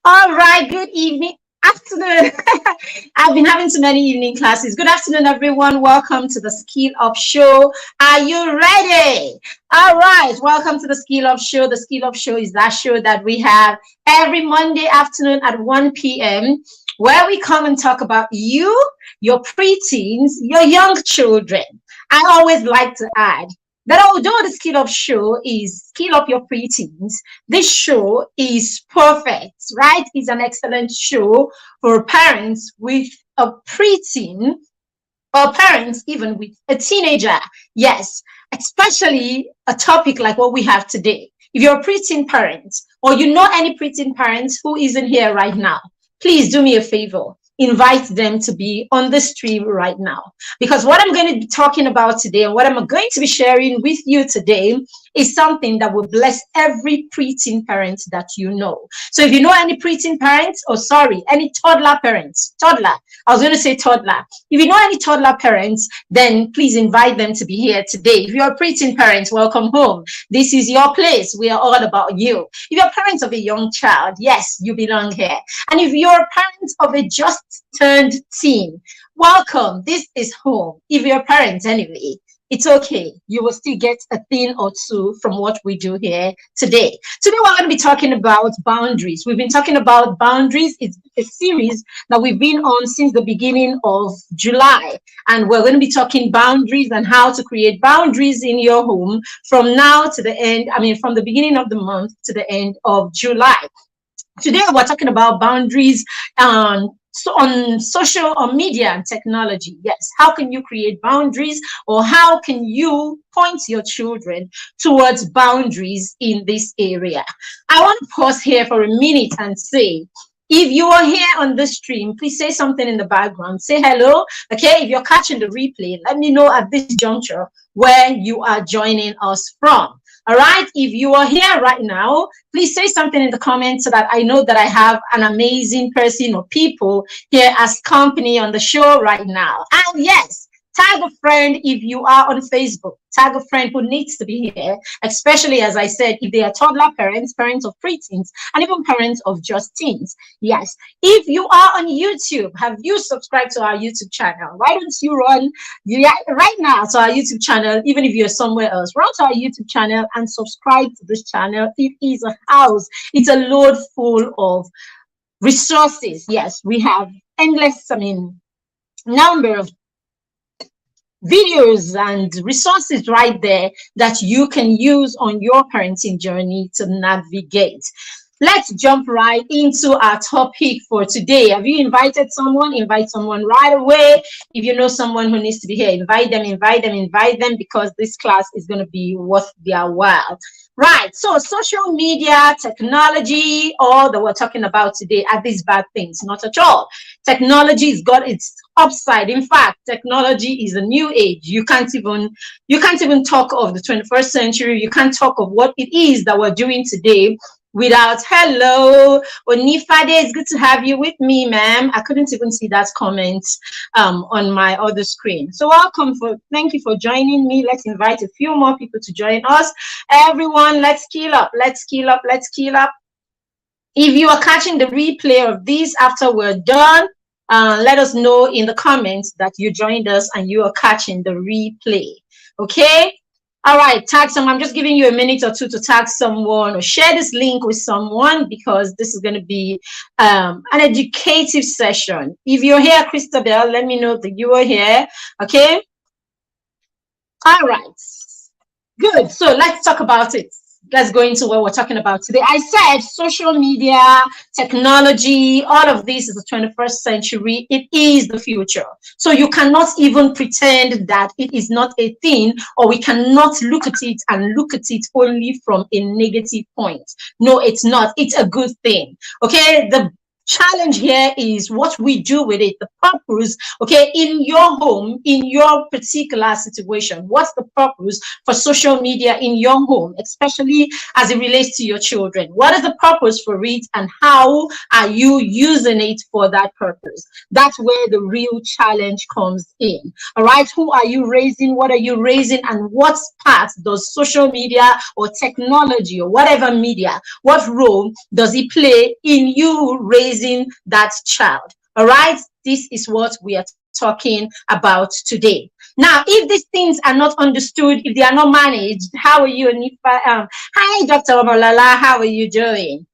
All right, good evening, afternoon. I've been having too many evening classes. Good afternoon, everyone. Welcome to the Skill Up Show. Are you ready? All right, welcome to the Skill Up Show. The Skill Up Show is that show that we have every Monday afternoon at 1 p.m., where we come and talk about you, your preteens, your young children. I always like to add that although the Skill Up Show is Skill Up Your Preteens, this show is perfect, right? It's an excellent show for parents with a preteen or parents even with a teenager. Yes, especially a topic like what we have today. If you're a preteen parent or you know any preteen parents who isn't here right now, please do me a favor. Invite them to be on the stream right now. Because what I'm going to be talking about today and what I'm going to be sharing with you today is something that will bless every preteen parent that you know. So if you know any preteen parents, or sorry, any toddler parents, I was going to say toddler. If you know any toddler parents, then please invite them to be here today. If you're a preteen parent, welcome home. This is your place. We are all about you. If you're parents of a young child, yes, you belong here. And if you're a parent of a just turned teen, welcome. This is home. If you're parents anyway, it's okay. You will still get a thing or two from what we do here today. Today, we're going to be talking about boundaries. We've been talking about boundaries. It's a series that we've been on since the beginning of July. And we're going to be talking boundaries and how to create boundaries in your home from now to the end. From the beginning of the month to the end of July. Today, we're talking about boundaries on social or media and technology. Yes, how can you create boundaries, or how can you point your children towards boundaries in this area? I want to pause here for a minute and say, if you are here on the stream, please say something in the background. Say hello. Okay, if you're catching the replay, let me know at this juncture where you are joining us from. All right, if you are here right now, please say something in the comments so that I know that I have an amazing person or people here as company on the show right now. And yes, tag a friend if you are on Facebook. Tag a friend who needs to be here, especially, as I said, if they are toddler parents, parents of preteens, and even parents of just teens. Yes. If you are on YouTube, have you subscribed to our YouTube channel? Why don't you run right now to our YouTube channel, even if you're somewhere else? Run to our YouTube channel and subscribe to this channel. It is a house. It's a load full of resources. Yes, we have endless, number of videos and resources right there that you can use on your parenting journey to navigate. Let's jump right into our topic for today. Have you invited someone? Invite someone right away. If you know someone who needs to be here, invite them, because this class is going to be worth their while. Right, so social media, technology, all that we're talking about today are these bad things? Not at all. Technology has got its upside. In fact, technology is a new age. You can't even talk of the 21st century. You can't talk of what it is that we're doing today without hello Onifade. It's good to have you with me, ma'am. I couldn't even see that comment on my other screen. So thank you for joining me. Let's invite a few more people to join us. Everyone, let's skill up. If you are catching the replay of this after we're done, let us know in the comments that you joined us and you are catching the replay. Okay. All right, tag someone. I'm just giving you a minute or two to tag someone or share this link with someone, because this is going to be an educative session. If you're here, Christabel, let me know that you are here. Okay. All right. Good. So let's talk about it. Let's go into what we're talking about today. I said social media, technology, all of this is the 21st century. It is the future. So you cannot even pretend that it is not a thing, or we cannot look at it and look at it only from a negative point. No, it's not. It's a good thing. Okay. The challenge here is what we do with it, the purpose, okay, in your home, in your particular situation. What's the purpose for social media in your home, especially as it relates to your children? What is the purpose for it, and how are you using it for that purpose? That's where the real challenge comes in. All right, who are you raising? What are you raising? And what part does social media or technology or whatever media, what role does it play in you raising that child? All right, this is what we are talking about today. Now, if these things are not understood, if they are not managed, how are you, Anifa? Hi, Dr. Omalala, how are you doing?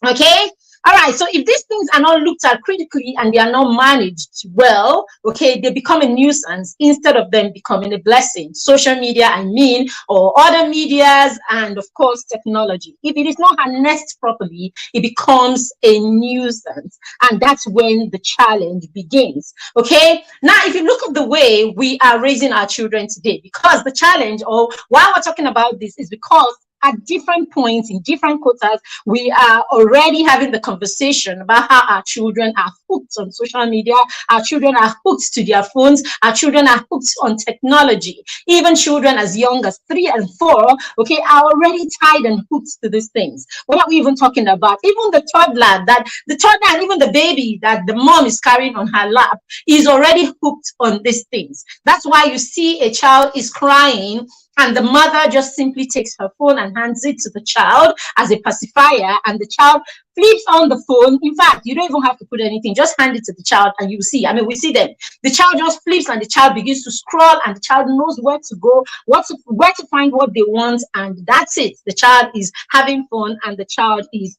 Okay. All right. So if these things are not looked at critically and they are not managed well, okay, they become a nuisance instead of them becoming a blessing. Social media, I mean, or other medias, and of course, technology. If it is not harnessed properly, it becomes a nuisance. And that's when the challenge begins. Okay. Now, if you look at the way we are raising our children today, because the challenge, or why we're talking about this, is because at different points in different quarters, we are already having the conversation about how our children are hooked on social media, our children are hooked to their phones, our children are hooked on technology. Even children as young as 3 and 4, okay, are already tied and hooked to these things. What are we even talking about? Even the toddler and even the baby that the mom is carrying on her lap is already hooked on these things. That's why you see a child is crying, and the mother just simply takes her phone and hands it to the child as a pacifier, and the child flips on the phone. In fact, you don't even have to put anything, just hand it to the child and you see. I mean, we see them. The child just flips and the child begins to scroll, and the child knows where to go, where to find what they want, and that's it. The child is having fun and the child is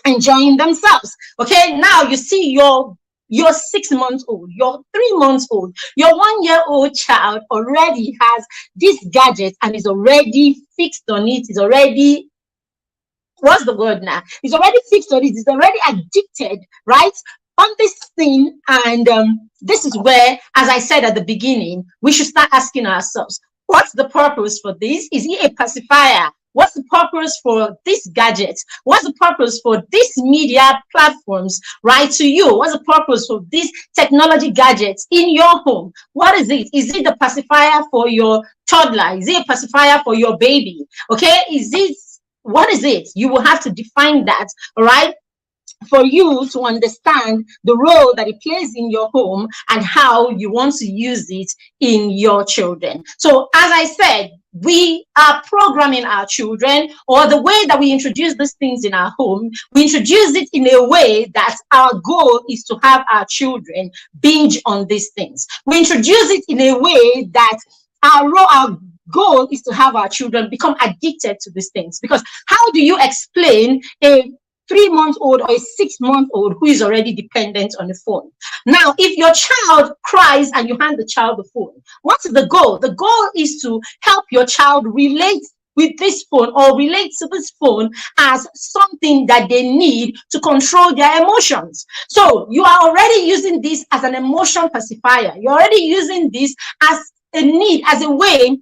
enjoying themselves. Okay, now you see your 6 months old, your 3 months old, your 1-year-old child already has this gadget and is already fixed on it, is already, what's the word now? He's already fixed on it, he's already addicted, right, on this thing. And this is where, as I said at the beginning, we should start asking ourselves, what's the purpose for this? Is it a pacifier? What's the purpose for this gadget? What's the purpose for these media platforms, right, to you? What's the purpose for these technology gadgets in your home? What is it? Is it the pacifier for your toddler? Is it a pacifier for your baby? Okay, what is it? You will have to define that, all right, for you to understand the role that it plays in your home and how you want to use it in your children. So, as I said, we are programming our children, or the way that we introduce these things in our home, we introduce it in a way that our goal is to have our children binge on these things. We introduce it in a way that our goal is to have our children become addicted to these things. Because how do you explain a 3-month-old or a 6-month-old who is already dependent on the phone? Now, if your child cries and you hand the child the phone, what's the goal? The goal is to help your child relate with this phone, or relate to this phone as something that they need to control their emotions. So you are already using this as an emotion pacifier. You're already using this as a need, as a way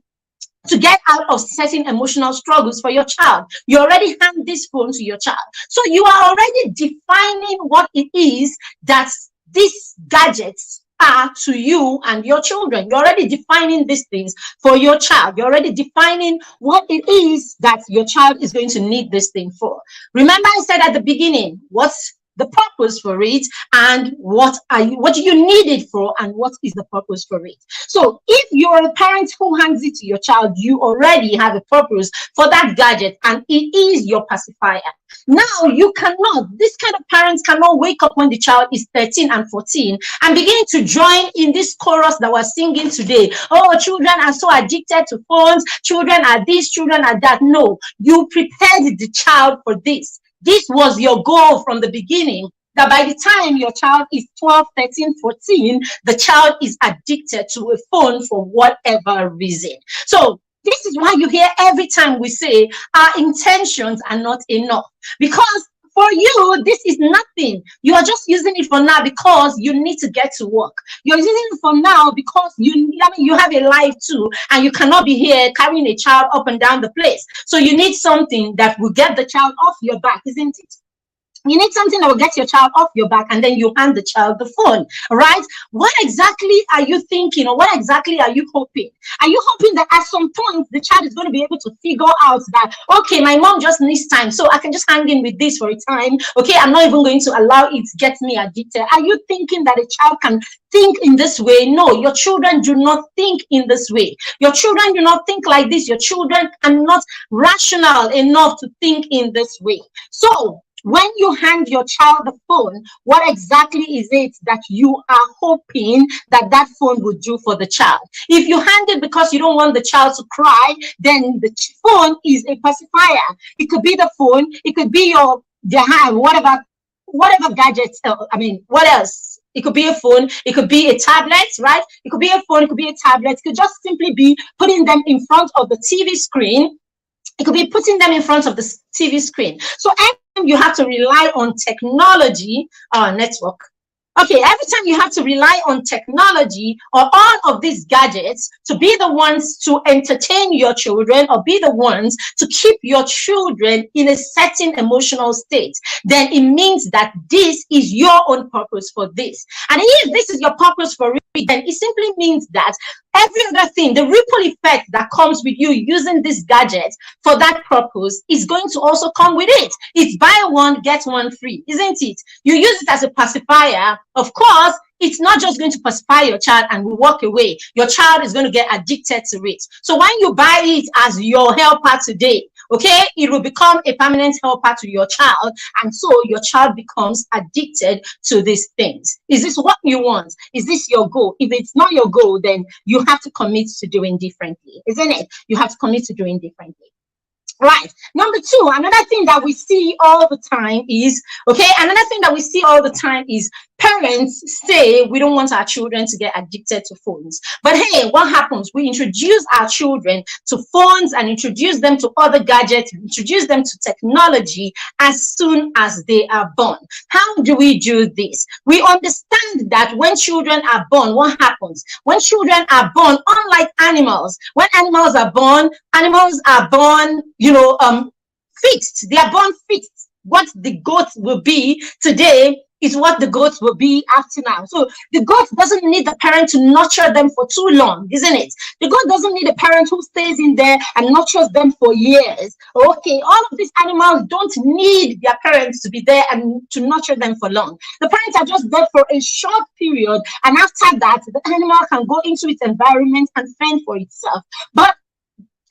to get out of certain emotional struggles for your child. You already hand this phone to your child. So you are already defining what it is that these gadgets are to you and your children. You're already defining these things for your child. You're already defining what it is that your child is going to need this thing for. Remember, I said at the beginning, what's the purpose for it, and what do you need it for, and what is the purpose for it? So if you're a parent who hands it to your child, you already have a purpose for that gadget, and it is your pacifier. Now, this kind of parents cannot wake up when the child is 13 and 14 and begin to join in this chorus that we're singing today. Oh, children are so addicted to phones, children are this, children are that. No, you prepared the child for this. This was your goal from the beginning, that by the time your child is 12, 13, 14, the child is addicted to a phone for whatever reason. So this is why you hear every time we say our intentions are not enough, because for you, this is nothing. You are just using it for now because you need to get to work. You're using it for now because you have a life too, and you cannot be here carrying a child up and down the place. So you need something that will get the child off your back, isn't it? You need something that will get your child off your back, and then you hand the child the phone, right? What exactly are you thinking, or what exactly are you hoping? Are you hoping that at some point the child is going to be able to figure out that, okay, my mom just needs time, so I can just hang in with this for a time? Okay, I'm not even going to allow it to get me addicted. Are you thinking that a child can think in this way? No, your children do not think in this way. Your children do not think like this. Your children are not rational enough to think in this way. So when you hand your child the phone, what exactly is it that you are hoping that that phone would do for the child? If you hand it because you don't want the child to cry, then the phone is a pacifier. It could be the phone, it could be your whatever gadgets. What else? It could be a phone, it could be a tablet, right? It could be a phone, it could be a tablet. It could just simply be putting them in front of the TV screen. It could be putting them in front of the TV screen. So anytime you have to rely on technology, network. Okay, every time you have to rely on technology or all of these gadgets to be the ones to entertain your children, or be the ones to keep your children in a certain emotional state, then it means that this is your own purpose for this. And if this is your purpose for it, then it simply means that every other thing, the ripple effect that comes with you using this gadget for that purpose, is going to also come with it. It's buy one, get one free, isn't it? You use it as a pacifier. Of course, it's not just going to pacify your child and walk away. Your child is going to get addicted to it. So when you buy it as your helper today, okay, it will become a permanent helper to your child, and so your child becomes addicted to these things. Is this what you want? Is this your goal? If it's not your goal, then you have to commit to doing differently, isn't it? You have to commit to doing differently. Right. Number two, another thing that we see all the time is, parents say we don't want our children to get addicted to phones. But hey, what happens? We introduce our children to phones and introduce them to other gadgets, introduce them to technology as soon as they are born. How do we do this? We understand that when children are born, what happens? When children are born, unlike animals, when animals are born, fixed. They are born fixed. What the goat will be today is what the goat will be after now. So the goat doesn't need the parent to nurture them for too long, isn't it? The goat doesn't need a parent who stays in there and nurtures them for years. Okay, all of these animals don't need their parents to be there and to nurture them for long. The parents are just there for a short period, and after that, the animal can go into its environment and fend for itself. But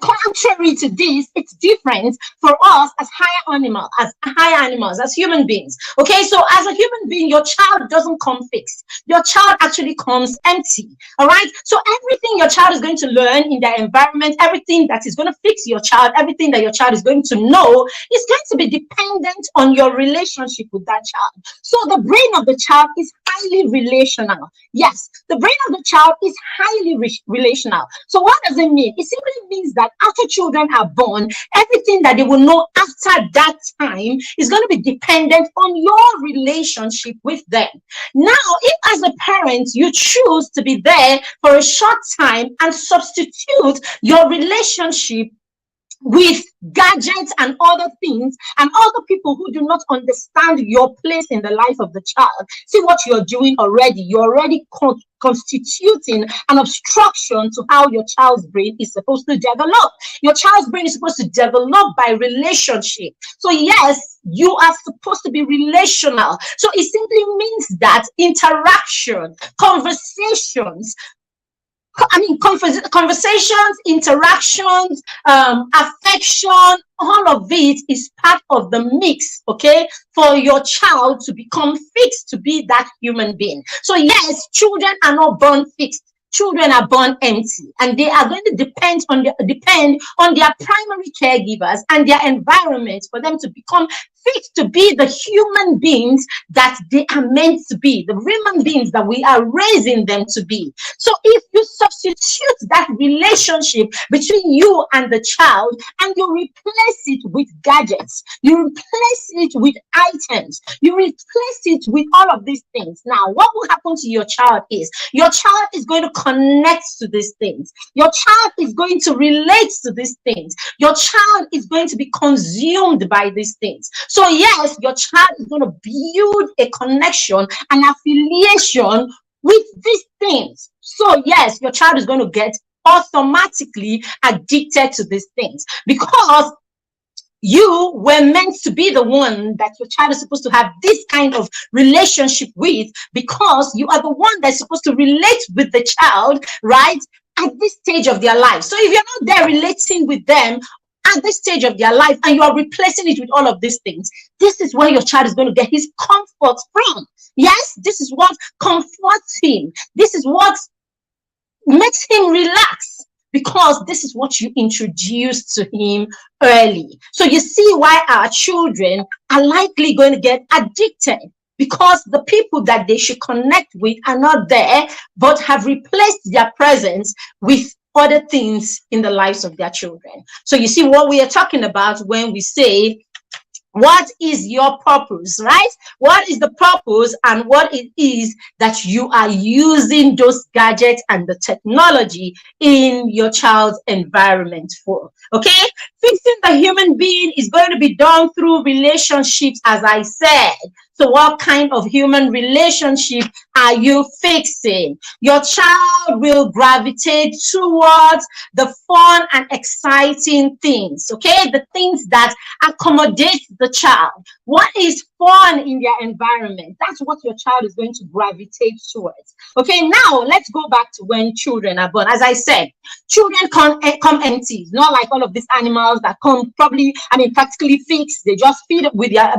contrary to this, it's different for us as higher animals, as human beings. Okay, so as a human being, your child doesn't come fixed. Your child actually comes empty. All right, so everything your child is going to learn in their environment, everything that is going to fix your child, everything that your child is going to know, is going to be dependent on your relationship with that child. So the brain of the child is highly relational. Yes, the brain of the child is highly relational. So what does it mean? It simply means that after children are born, everything that they will know after that time is going to be dependent on your relationship with them. Now, if as a parent you choose to be there for a short time and substitute your relationship with gadgets and other things and other people who do not understand your place in the life of the child, see what you're doing already. You're already constituting an obstruction to how your child's brain is supposed to develop. Your child's brain is supposed to develop by relationship. So yes, you are supposed to be relational. So it simply means that interaction, conversations, conversations, interactions, affection, all of it is part of the mix, okay, for your child to become fixed, to be that human being. So yes, children are not born fixed. Children are born empty, and they are going to depend on their primary caregivers and their environment for them to become fit to be the human beings that they are meant to be, the human beings that we are raising them to be. So if you substitute that relationship between you and the child and you replace it with gadgets, you replace it with items, you replace it with all of these things, now what will happen to your child is your child is going to connect to these things. Your child is going to relate to these things. Your child is going to be consumed by these things. So yes, your child is going to build a connection, an affiliation with these things. So yes, your child is going to get automatically addicted to these things, because you were meant to be the one that your child is supposed to have this kind of relationship with, because you are the one that's supposed to relate with the child, right, at this stage of their life. So if you're not there relating with them at this stage of their life, and you are replacing it with all of these things, this is where your child is going to get his comfort from. Yes, this is what comforts him. This is what makes him relax, because this is what you introduced to him early. So you see why our children are likely going to get addicted, because the people that they should connect with are not there, but have replaced their presence with other things in the lives of their children. So you see what we are talking about when we say, what is your purpose, right? What is the purpose, and what it is that you are using those gadgets and the technology in your child's environment for? Okay, fixing the human being is going to be done through relationships, as I said. So what kind of human relationship are you fixing? Your child will gravitate towards the fun and exciting things, okay? The things that accommodate the child. What is fun in their environment? That's what your child is going to gravitate towards. Okay, now let's go back to when children are born. As I said, children come empty, not like all of these animals that come probably, practically fixed. They just feed with their,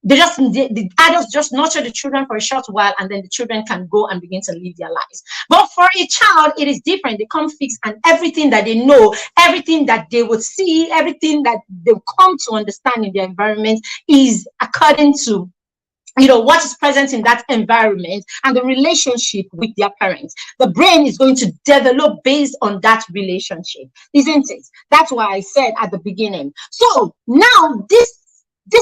the adults just nurture the children for a short while, and then the children can go and begin to live their lives. But for a child, it is different. They come fixed, and everything that they know, everything that they would see, everything that they'll come to understand in their environment is according to what is present in that environment and the relationship with their parents. The brain is going to develop based on that relationship, isn't it? That's why I said at the beginning. So now this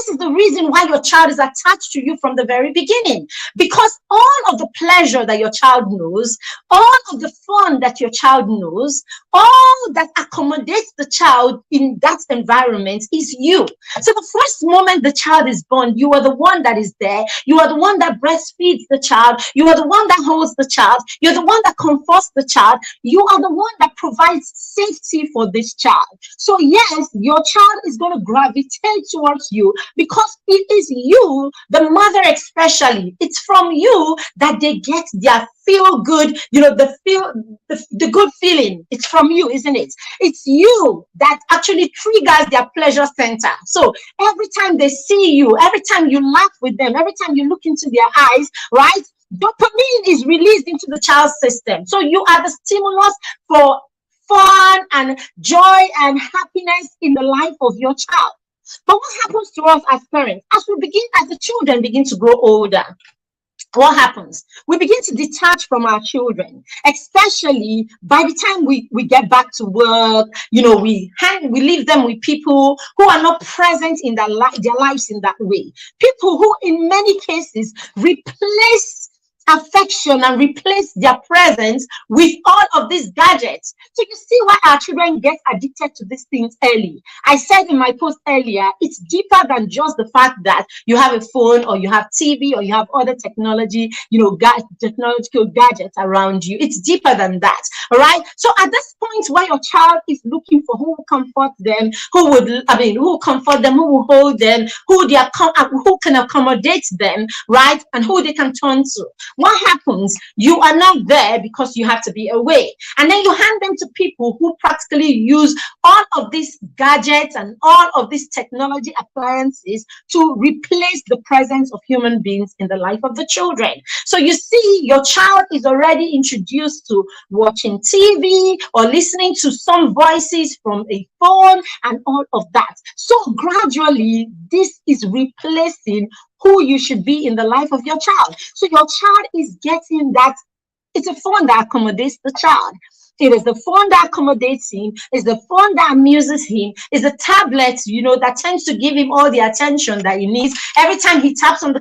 is the reason why your child is attached to you from the very beginning, because all of the pleasure that your child knows, all of the fun that your child knows, all that accommodates the child in that environment is you. So the first moment the child is born, you are the one that is there. You are the one that breastfeeds the child. You are the one that holds the child. You're the one that comforts the child. You are the one that provides safety for this child. So yes, your child is going to gravitate towards you, because it is you, the mother especially. It's from you that they get their feel good, the good feeling. It's from you, isn't it? It's you that actually triggers their pleasure center. So every time they see you, every time you laugh with them, every time you look into their eyes, right, dopamine is released into the child's system. So you are the stimulus for fun and joy and happiness in the life of your child. But what happens to us as parents, as the children begin to grow older? What happens? We begin to detach from our children, especially by the time we get back to work. We leave them with people who are not present in their lives in that way. People who, in many cases, replace affection and replace their presence with all of these gadgets. So you see why our children get addicted to these things early. I said in my post earlier, it's deeper than just the fact that you have a phone or you have TV or you have other technological gadgets around you. It's deeper than that. All right. So at this point where your child is looking for who will comfort them, who will comfort them, who will hold them, who can accommodate them, right, and who they can turn to. What happens? You are not there because you have to be away. And then you hand them to people who practically use all of these gadgets and all of these technology appliances to replace the presence of human beings in the life of the children. So you see, your child is already introduced to watching TV or listening to some voices from a phone and all of that. So gradually, this is replacing who you should be in the life of your child. So your child is getting that. It's a phone that accommodates the child. It is the phone that accommodates him. It's the phone that amuses him. It's the tablet, that tends to give him all the attention that he needs. Every time he taps on the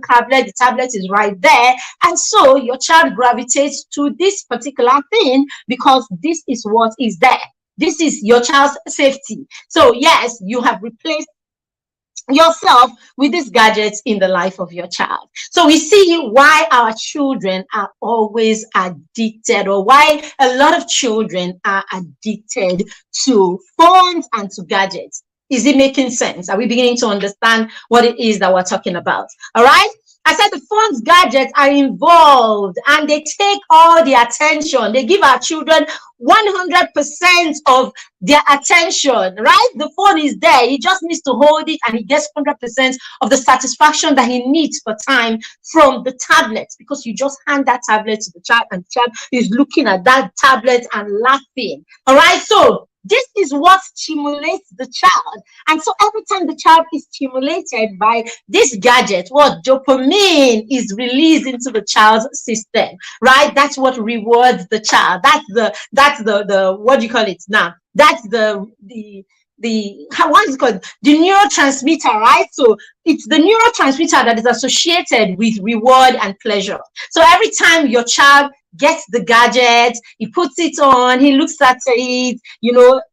tablet is right there. And so your child gravitates to this particular thing because this is what is there. This is your child's safety. So yes, you have replaced yourself with these gadgets in the life of your child. So we see why our children are always addicted, or why a lot of children are addicted to phones and to gadgets. Is it making sense? Are we beginning to understand what it is that we're talking about? All right. I said the phones, gadgets are involved and they take all the attention. They give our children 100% of their attention, right? The phone is there. He just needs to hold it and he gets 100% of the satisfaction that he needs for time from the tablet, because you just hand that tablet to the child and the child is looking at that tablet and laughing. All right. So this is what stimulates the child. And so every time the child is stimulated by this gadget, what dopamine is released into the child's system, right? That's what rewards the child. That's the what do you call it now? That's the what is it called? The neurotransmitter, right? So it's the neurotransmitter that is associated with reward and pleasure. So every time your child gets the gadget, he puts it on, he looks at it,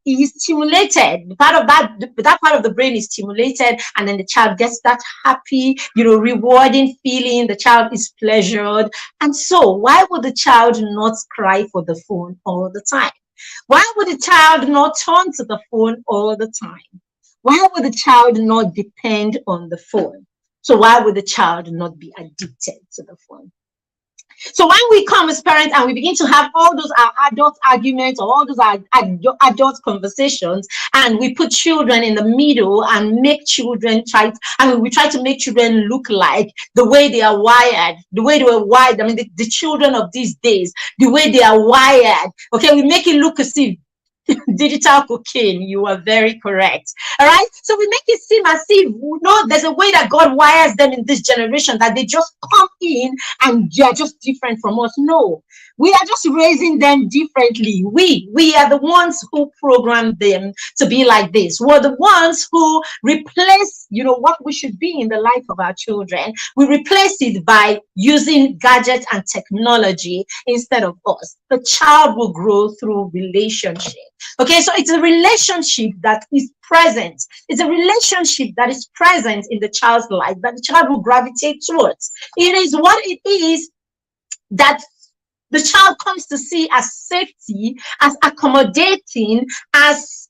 he's stimulated. Part of that part of the brain is stimulated, and then the child gets that happy, rewarding feeling. The child is pleasured. And so why would the child not cry for the phone all the time? Why would the child not turn to the phone all the time? Why would the child not depend on the phone? So why would the child not be addicted to the phone? So when we come as parents and we begin to have all those adult arguments or all those adult conversations, and we put children in the middle and make children we try to make children look like the way they are wired, the way they were wired. I mean, the children of these days, the way they are wired. Okay, we make it look as if digital cocaine. You are very correct. All right. So we make it seem as if there's a way that God wires them in this generation, that they just come in and they're just different from us. No, we are just raising them differently. We are the ones who program them to be like this. We're the ones who replace, what we should be in the life of our children. We replace it by using gadgets and technology instead of us. The child will grow through relationship. Okay, so it's a relationship that is present. It's a relationship that is present in the child's life that the child will gravitate towards. It is what it is that the child comes to see as safety, as accommodating, as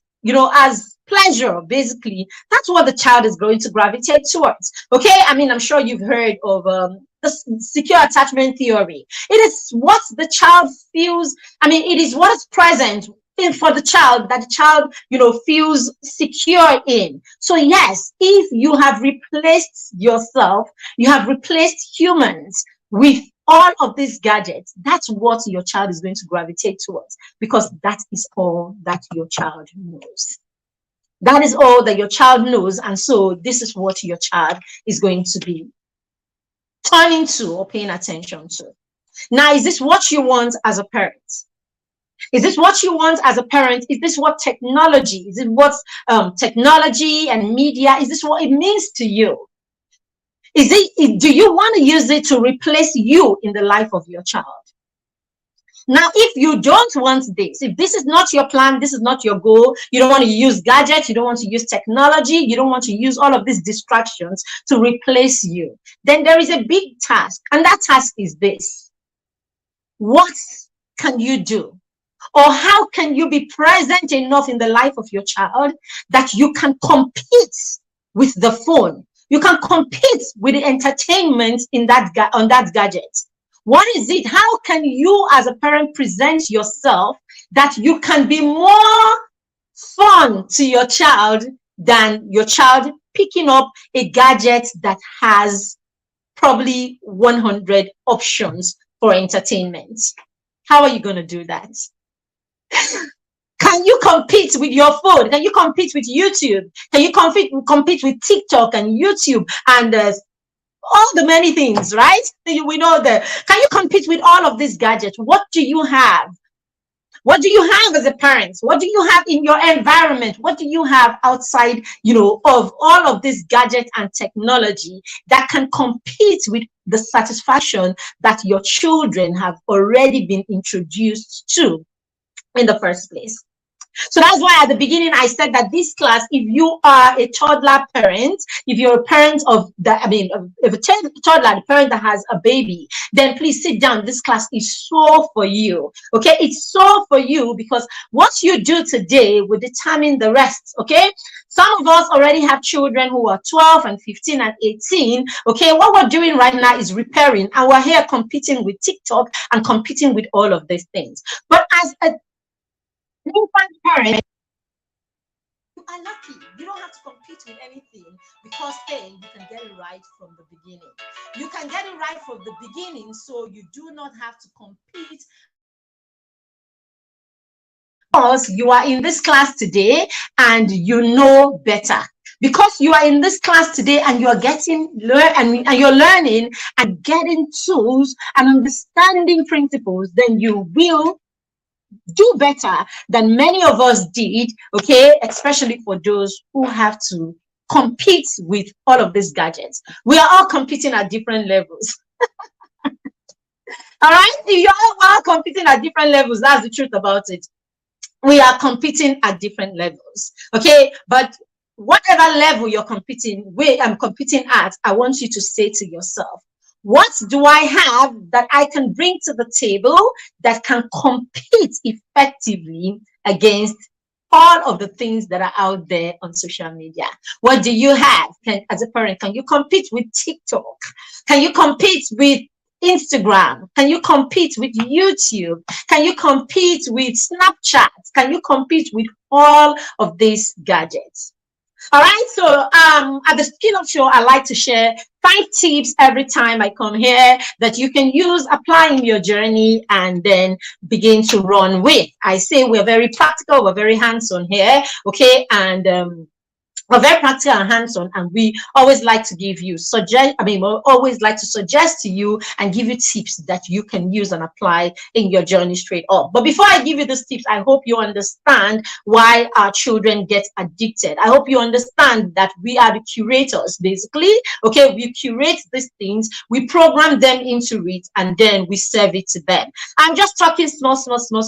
pleasure. Basically, that's what the child is going to gravitate towards. Okay, I mean, I'm sure you've heard of the secure attachment theory. It is what the child feels. I mean, it is what is present for the child that the child feels secure in. So yes, if you have replaced yourself, you have replaced humans with all of these gadgets, that's what your child is going to gravitate towards, because that is all that your child knows. That is all that your child knows. And so this is what your child is going to be turning to or paying attention to. Now, is this what you want as a parent? Is this what you want as a parent? Is this what technology, is it what technology and media, is this what it means to you? Do you want to use it to replace you in the life of your child? Now, if you don't want this, if this is not your plan, this is not your goal, you don't want to use gadgets, you don't want to use technology, you don't want to use all of these distractions to replace you, then there is a big task. And that task is this. What can you do? Or how can you be present enough in the life of your child that you can compete with the phone? You can compete with the entertainment on that gadget. What is it? How can you as a parent present yourself that you can be more fun to your child than your child picking up a gadget that has probably 100 options for entertainment? How are you going to do that? Can you compete with your phone? Can you compete with YouTube? Can you compete with TikTok and YouTube and all the many things, right? We know that. Can you compete with all of these gadgets? What do you have? What do you have as a parent? What do you have in your environment? What do you have outside, of all of this gadget and technology that can compete with the satisfaction that your children have already been introduced to in the first place? So that's why at the beginning I said that this class, if you are a toddler parent, if you're a parent of if a toddler, the parent that has a baby, then please sit down. This class is so for you. Okay, it's so for you because what you do today will determine the rest. Okay, some of us already have children who are 12 and 15 and 18. Okay, what we're doing right now is repairing, and we're here competing with TikTok and competing with all of these things. But as a infant parent, you are lucky. You don't have to compete with anything because then you can get it right from the beginning. You can get it right from the beginning, so you do not have to compete. Because you are in this class today and you know better. Because you are in this class today and you are and you're learning and getting tools and understanding principles, then you will do better than many of us did, okay, especially for those who have to compete with all of these gadgets. We are all competing at different levels. All right, you are all competing at different levels. That's the truth about it. We are competing at different levels, okay? But whatever level you're competing at, I want you to say to yourself, what do I have that I can bring to the table that can compete effectively against all of the things that are out there on social media? What do you have? As a parent, can you compete with TikTok? Can you compete with Instagram? Can you compete with YouTube? Can you compete with Snapchat? Can you compete with all of these gadgets? All right, so at the Skill Up Show, I like to share 5 tips every time I come here that you can use, apply in your journey, and then begin to run with. I say we're very practical, we're very hands-on here, okay? And we're very practical and hands-on, and we always like to give you always like to suggest to you and give you tips that you can use and apply in your journey straight up. But before I give you these tips, I hope you understand why our children get addicted. I hope you understand that we are the curators, basically. Okay, we curate these things, we program them into it, and then we serve it to them. I'm just talking small.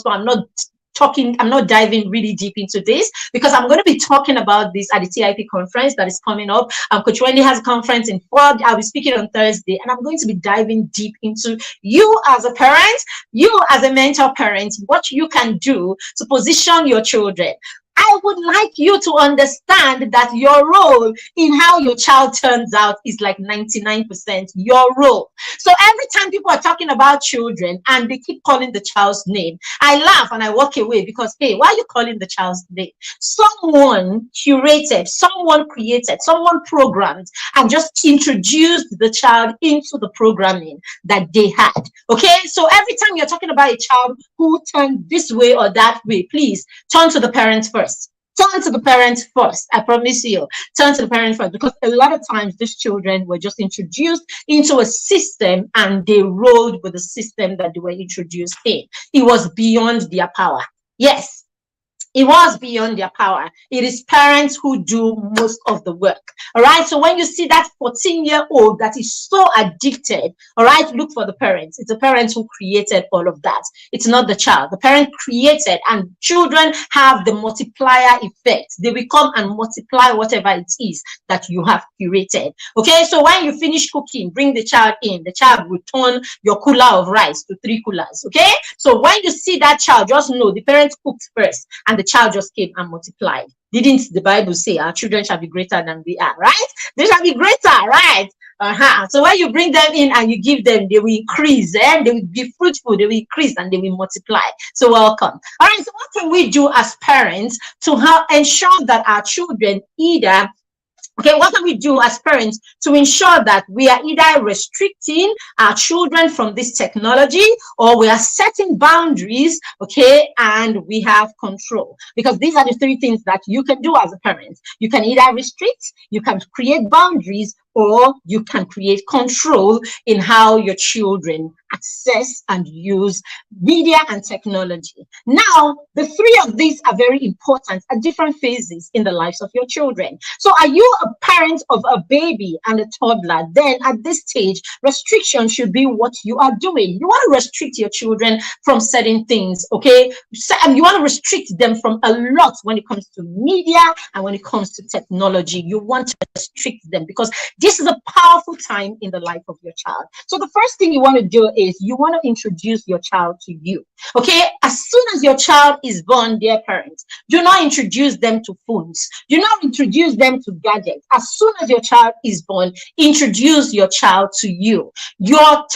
I'm not diving really deep into this because I'm going to be talking about this at the TIP conference that is coming up. Coach Wendy has a conference in Ford. I'll be speaking on Thursday, and I'm going to be diving deep into you as a parent, you as a mentor parent, what you can do to position your children. I would like you to understand that your role in how your child turns out is like 99% your role. So every time people are talking about children and they keep calling the child's name, I laugh and I walk away because, hey, why are you calling the child's name? Someone curated, someone created, someone programmed and just introduced the child into the programming that they had. Okay, so every time you're talking about a child who turned this way or that way, please turn to the parents first. Turn to the parents first. I promise you, turn to the parents first, because a lot of times these children were just introduced into a system and they rolled with the system that they were introduced in. It was beyond their power. Yes, it was beyond their power. It is parents who do most of the work. All right. So when you see that 14-year-old that is so addicted, all right, look for the parents. It's the parents who created all of that. It's not the child. The parent created, and children have the multiplier effect. They will come and multiply whatever it is that you have curated. Okay. So when you finish cooking, bring the child in. The child will turn your cooler of rice to 3 coolers. Okay. So when you see that child, just know the parents cooked first and the child just came and multiplied. Didn't the Bible say our children shall be greater than we are, right? They shall be greater, right? So when you bring them in and you give them, they will increase, they will be fruitful, they will increase, and they will multiply. So welcome. All right, so what can we do as parents to ensure that our children what can we do as parents to ensure that we are either restricting our children from this technology, or we are setting boundaries, okay, and we have control? Because these are the 3 things that you can do as a parent. You can either restrict, you can create boundaries, or you can create control in how your children access and use media and technology. Now, the three of these are very important at different phases in the lives of your children. So are you a parent of a baby and a toddler? Then at this stage, restriction should be what you are doing. You want to restrict your children from certain things, okay? So, you want to restrict them from a lot when it comes to media and when it comes to technology. You want to restrict them because this is a powerful time in the life of your child. So the first thing you want to do is you want to introduce your child to you, okay? As soon as your child is born, dear parents, do not introduce them to phones. Do not introduce them to gadgets. As soon as your child is born, introduce your child to you. Your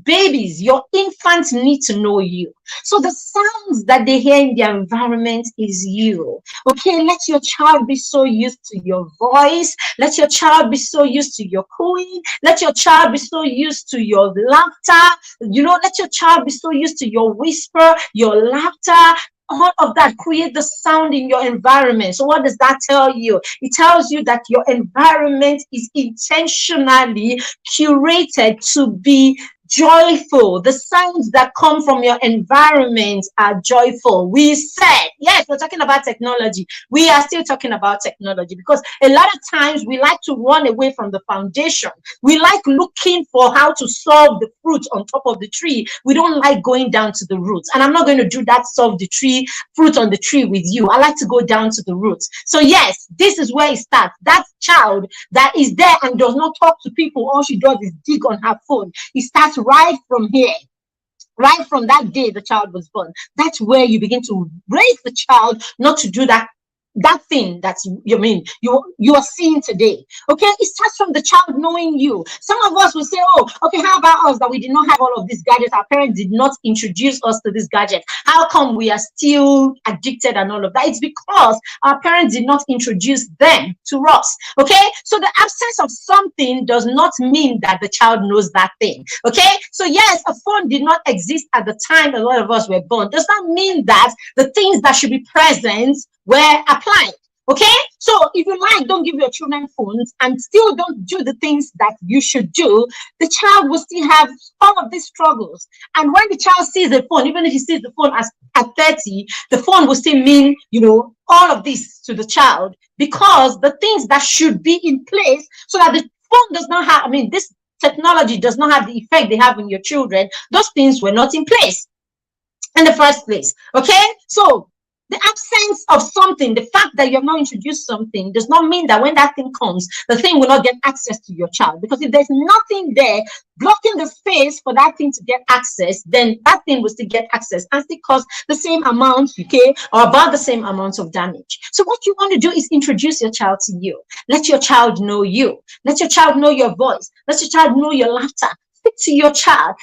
babies, your infants need to know you. So the sounds that they hear in their environment is you. Okay, let your child be so used to your voice. Let your child be so used to your cooing. Let your child be so used to your laughter. Let your child be so used to your whisper, your laughter. All of that create the sound in your environment. So what does that tell you? It tells you that your environment is intentionally curated to be joyful. The sounds that come from your environment are joyful. We said, yes, we're talking about technology. We are still talking about technology because a lot of times we like to run away from the foundation. We like looking for how to solve the fruit on top of the tree. We don't like going down to the roots. And I'm not going to do that, solve the tree, fruit on the tree with you. I like to go down to the roots. So yes, this is where it starts. That child that is there and does not talk to people, all she does is dig on her phone. It starts right from here. Right from that day the child was born. That's where you begin to raise the child not to do that thing that you are seeing today. Okay, it starts from the child knowing you. Some of us will say, oh, okay, how about us that we did not have all of these gadgets? Our parents did not introduce us to these gadgets. How come we are still addicted and all of that? It's because our parents did not introduce them to us. Okay, so the absence of something does not mean that the child knows that thing. Okay, so yes, a phone did not exist at the time a lot of us were born. Does not mean that the things that should be present were applied. Okay, so if you like, don't give your children phones and still don't do the things that you should do, the child will still have all of these struggles. And when the child sees the phone, even if he sees the phone at 30, the phone will still mean, all of this to the child, because the things that should be in place so that the phone does not have, this technology does not have the effect they have on your children, those things were not in place in the first place. Okay, so the absence of something, the fact that you have not introduced something, does not mean that when that thing comes, the thing will not get access to your child. Because if there's nothing there blocking the space for that thing to get access, then that thing will still get access and still cause the same amount, okay, or about the same amount of damage. So what you want to do is introduce your child to you. Let your child know you. Let your child know your voice. Let your child know your laughter. Speak to your child.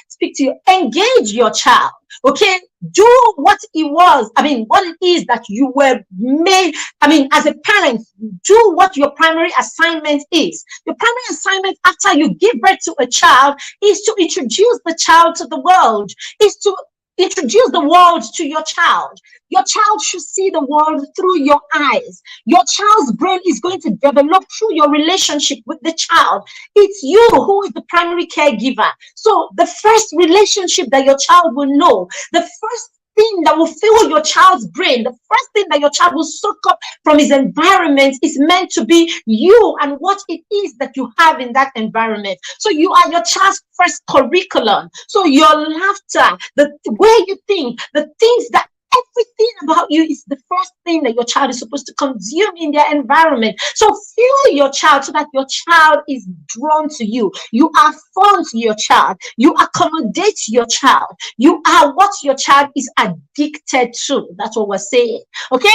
Engage your child. Okay, do what it is that you were made. As a parent, do what your primary assignment is. Your primary assignment after you give birth to a child is to introduce the child to the world, is to introduce the world to your child. Your child should see the world through your eyes. Your child's brain is going to develop through your relationship with the child. It's you who is the primary caregiver. So the first relationship that your child will know, the first thing that will fill your child's brain, the first thing that your child will soak up from his environment is meant to be you and what it is that you have in that environment. So you are your child's first curriculum. So your laughter, the way you think, the things that everything about you is the first thing that your child is supposed to consume in their environment. So fuel your child so that your child is drawn to you. You are fun to your child. You accommodate your child. You are what your child is addicted to. That's what we're saying. Okay?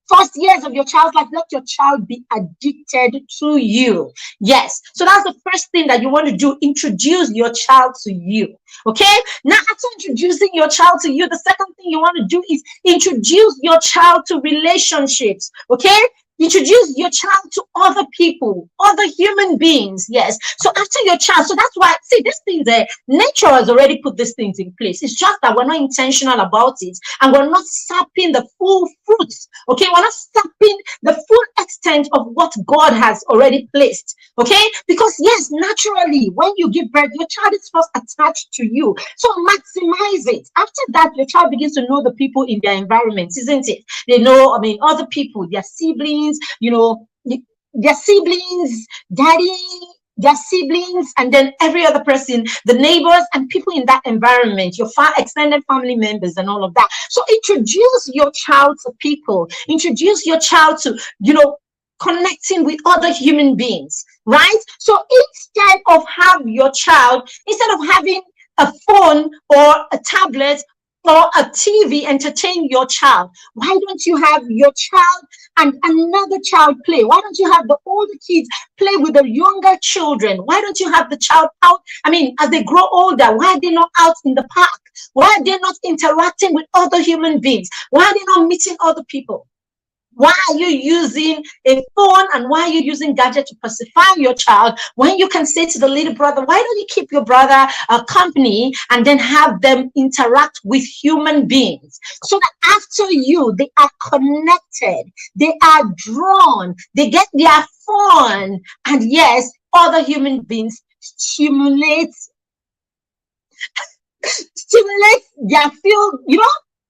First years of your child's life, let your child be addicted to you. Yes. So that's the first thing that you want to do. Introduce your child to you. Okay. Now, after introducing your child to you, the second thing you want to do is introduce your child to relationships. Okay. Introduce your child to other people, other human beings. Yes. So after your child, so that's why, see, these things there, nature has already put these things in place. It's just that we're not intentional about it, and we're not sapping the full fruits. Okay. We're not sapping the full extent of what God has already placed. Okay. Because yes, naturally, when you give birth, your child is first attached to you. So maximize it. After that, your child begins to know the people in their environment, isn't it? They know, I mean, other people, their siblings, their siblings, daddy, their siblings, and then every other person, the neighbors and people in that environment, your extended family members and all of that. So introduce your child to people, introduce your child to, connecting with other human beings, right? So instead of instead of having a phone or a tablet or a TV entertain your child, why don't you have your child and another child play? Why don't you have the older kids play with the younger children? Why don't you have the child out? I mean, as they grow older, why are they not out in the park? Why are they not interacting with other human beings? Why are they not meeting other people? Why are you using a phone and why are you using gadget to pacify your child when you can say to the little brother, why don't you keep your brother company and then have them interact with human beings so that after you, they are connected, they are drawn, they get their fun, and yes, other human beings stimulate their feel,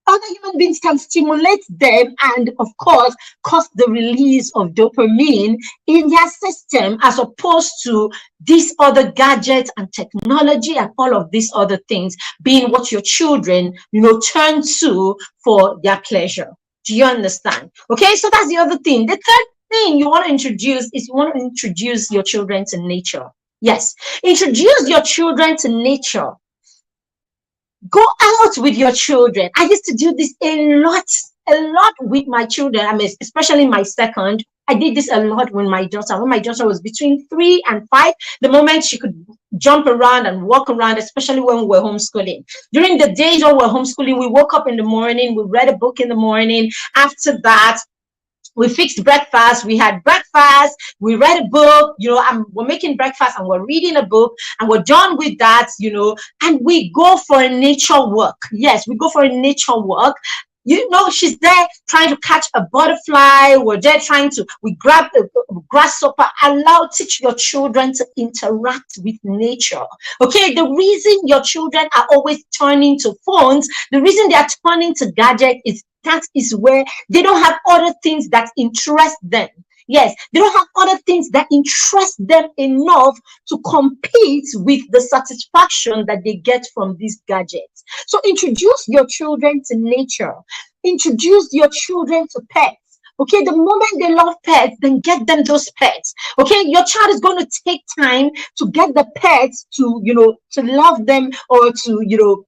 other human beings can stimulate them and, of course, cause the release of dopamine in their system, as opposed to these other gadgets and technology and all of these other things being what your children, turn to for their pleasure. Do you understand? Okay, so that's the other thing. The third thing you want to introduce is you want to introduce your children to nature. Yes, introduce your children to nature. Go out with your children. I used to do this a lot with my children. I mean, especially my second. I did this a lot with my daughter. When my daughter was between 3 and 5, the moment she could jump around and walk around, especially when we were homeschooling. During the days when we were homeschooling, we woke up in the morning, we read a book in the morning. After that, we fixed breakfast, we had breakfast, we read a book, we're making breakfast and we're reading a book and we're done with that, and we go for a nature walk. Yes, we go for a nature walk. She's there trying to catch a butterfly. We're there we grab a grasshopper. Teach your children to interact with nature. Okay, the reason your children are always turning to phones, the reason they are turning to gadgets is that is where they don't have other things that interest them. Yes, they don't have other things that interest them enough to compete with the satisfaction that they get from these gadgets. So introduce your children to nature. Introduce your children to pets. Okay, the moment they love pets, then get them those pets. Okay, your child is going to take time to get the pets to, to love them or to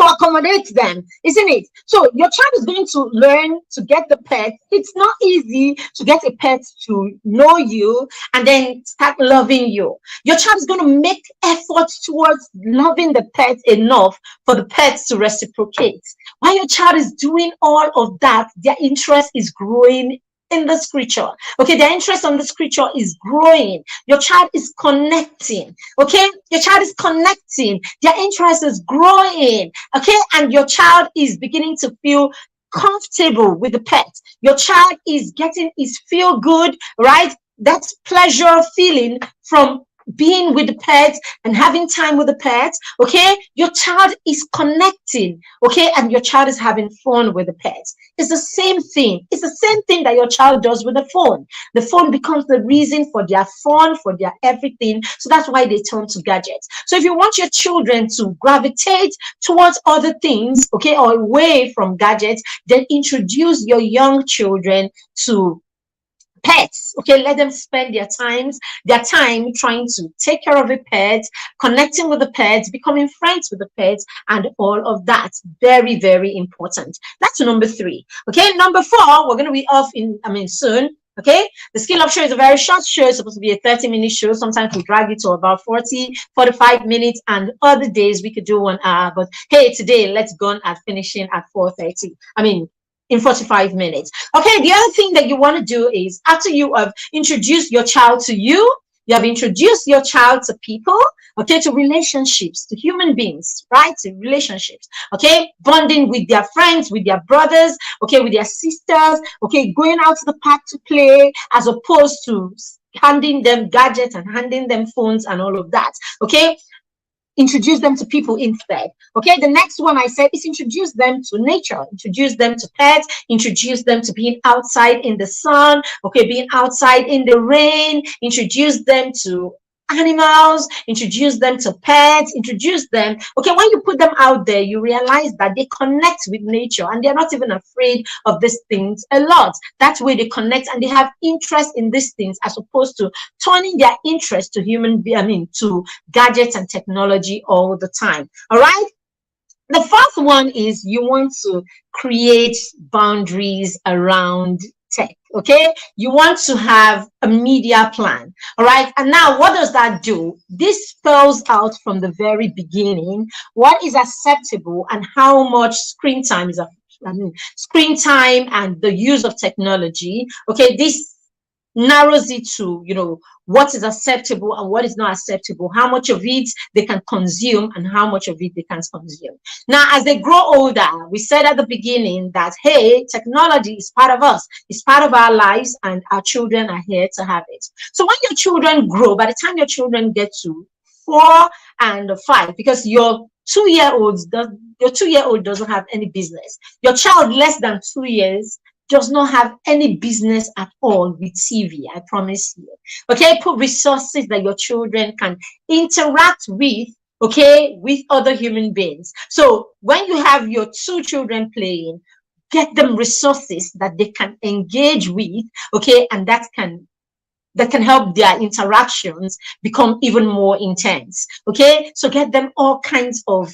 accommodate them, isn't it? So your child is going to learn to get the pet. It's not easy to get a pet to know you and then start loving you. Your child is going to make efforts towards loving the pet enough for the pets to reciprocate. While your child is doing all of that, their interest is growing in the scripture. Okay, their interest on the scripture is growing. Your child is connecting. Okay, your child is connecting. Their interest is growing. Okay, and your child is beginning to feel comfortable with the pet. Your child is getting his feel good, right? That's pleasure feeling from being with the pets and having time with the pets. Okay, your child is connecting. Okay, and your child is having fun with the pets. It's the same thing. It's the same thing that your child does with the phone. The phone becomes the reason for their fun, for their everything. So that's why they turn to gadgets. So if you want your children to gravitate towards other things, okay, or away from gadgets, then introduce your young children to pets. Okay, let them spend their time trying to take care of the pets, connecting with the pets, becoming friends with the pets, and all of that. Very, very important. That's number 3. Okay, number 4, we're going to be off soon. Okay, the Skill Up Show is a very short show. It's supposed to be a 30-minute show. Sometimes we drag it to about 45 minutes, and other days we could do 1 hour. But hey, today let's go on at finishing at 4:30. in 45 minutes. Okay, the other thing that you want to do is, after you have introduced your child to you, you have introduced your child to people, okay, to relationships, to human beings, right? To relationships, okay, bonding with their friends, with their brothers, okay, with their sisters, okay, going out to the park to play, as opposed to handing them gadgets and handing them phones and all of that, okay? Introduce them to people instead. Okay, the next one I said is introduce them to nature, introduce them to pets, introduce them to being outside in the sun, okay, being outside in the rain, introduce them to animals, introduce them to pets, introduce them. Okay, when you put them out there, you realize that they connect with nature and they're not even afraid of these things a lot. That's where they connect and they have interest in these things, as opposed to turning their interest to to gadgets and technology all the time. All right. The first one is you want to create boundaries around tech. Okay, you want to have a media plan. All right, and now what does that do? This spells out from the very beginning what is acceptable and how much screen time is screen time and the use of technology. Okay, this narrows it to, what is acceptable and what is not acceptable, how much of it they can consume and how much of it they can't consume. Now, as they grow older, we said at the beginning that, hey, technology is part of us, it's part of our lives, and our children are here to have it. So when your children grow, by the time your children get to 4 and 5, because your 2-year-old doesn't have any business. Your child less than 2 years does not have any business at all with TV, I promise you. Okay, put resources that your children can interact with, okay, with other human beings. So when you have your 2 children playing, get them resources that they can engage with, okay, and that can help their interactions become even more intense. Okay, so get them all kinds of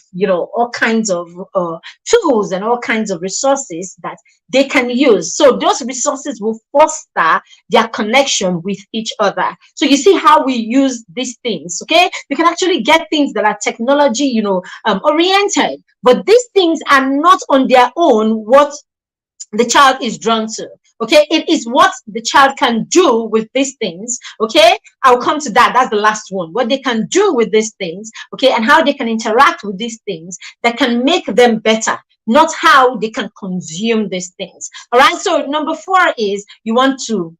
tools and all kinds of resources that they can use. So those resources will foster their connection with each other. So you see how we use these things. Okay, we can actually get things that are technology oriented, but these things are not on their own what the child is drawn to. Okay, it is what the child can do with these things. Okay, I'll come to that. That's the last one. What they can do with these things, okay, and how they can interact with these things that can make them better, not how they can consume these things. All right, so number 4 is you want to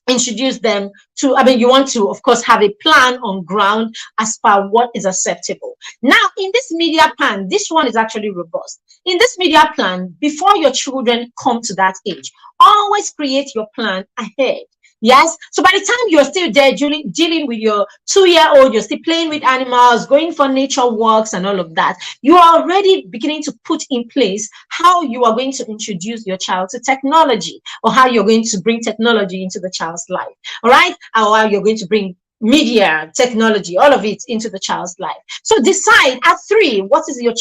introduce them to, you want to, of course, have a plan on ground as per what is acceptable. Now, in this media plan, this one is actually robust. In this media plan, before your children come to that age, always create your plan ahead. Yes, so by the time you're still there dealing with your 2-year-old, you're still playing with animals, going for nature walks and all of that, you are already beginning to put in place how you are going to introduce your child to technology, or how you're going to bring technology into the child's life. All right, or how you're going to bring media, technology, all of it into the child's life. So decide at 3, what are you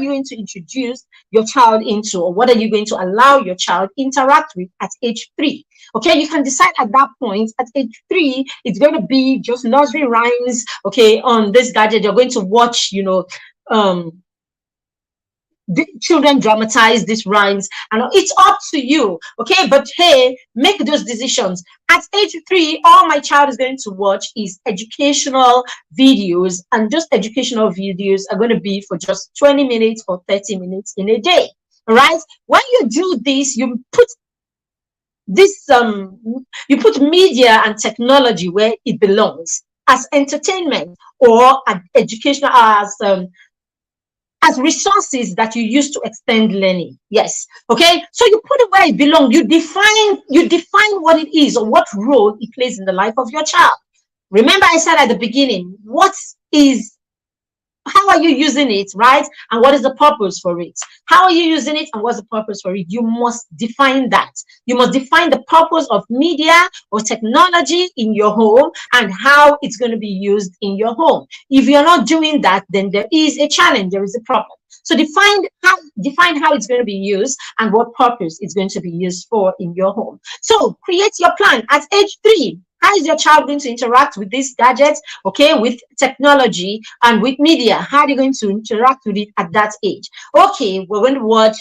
going to introduce your child into, or what are you going to allow your child interact with at age 3? Okay, you can decide at that point. At age 3, it's going to be just nursery rhymes, okay, on this gadget. You're going to watch, the children dramatize these rhymes, and it's up to you. Okay, but hey, make those decisions. At age 3, all my child is going to watch is educational videos, and just educational videos are going to be for just 20 minutes or 30 minutes in a day. All right, when you do this, you put media and technology where it belongs, as entertainment, or as educational, as resources that you use to extend learning. Yes, okay, so you put it where it belongs. You define what it is, or what role it plays in the life of your child. Remember, I said at the beginning, how are you using it, right? And what is the purpose for it? How are you using it and what's the purpose for it? You must define that. You must define the purpose of media or technology in your home and how it's going to be used in your home. If you're not doing that, then there is a challenge, there is a problem. So define how it's going to be used and what purpose it's going to be used for in your home. So create your plan at age 3. How is your child going to interact with these gadgets, okay, with technology and with media? How are you going to interact with it at that age? Okay, we're going to watch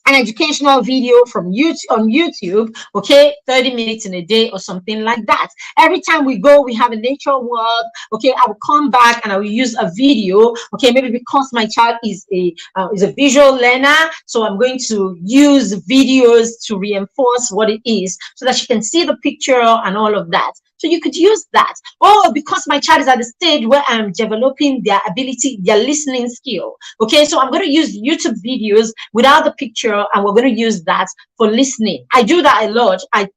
an educational video from YouTube on YouTube, okay, 30 minutes in a day or something like that. Every time we go, we have a nature walk, okay, I will come back and I will use a video, okay, maybe because my child is a visual learner, so I'm going to use videos to reinforce what it is so that she can see the picture and all of that. So you could use that. Oh, because my child is at the stage where I'm developing their ability, their listening skill. Okay, so I'm going to use YouTube videos without the picture, and we're going to use that for listening. I do that a lot. I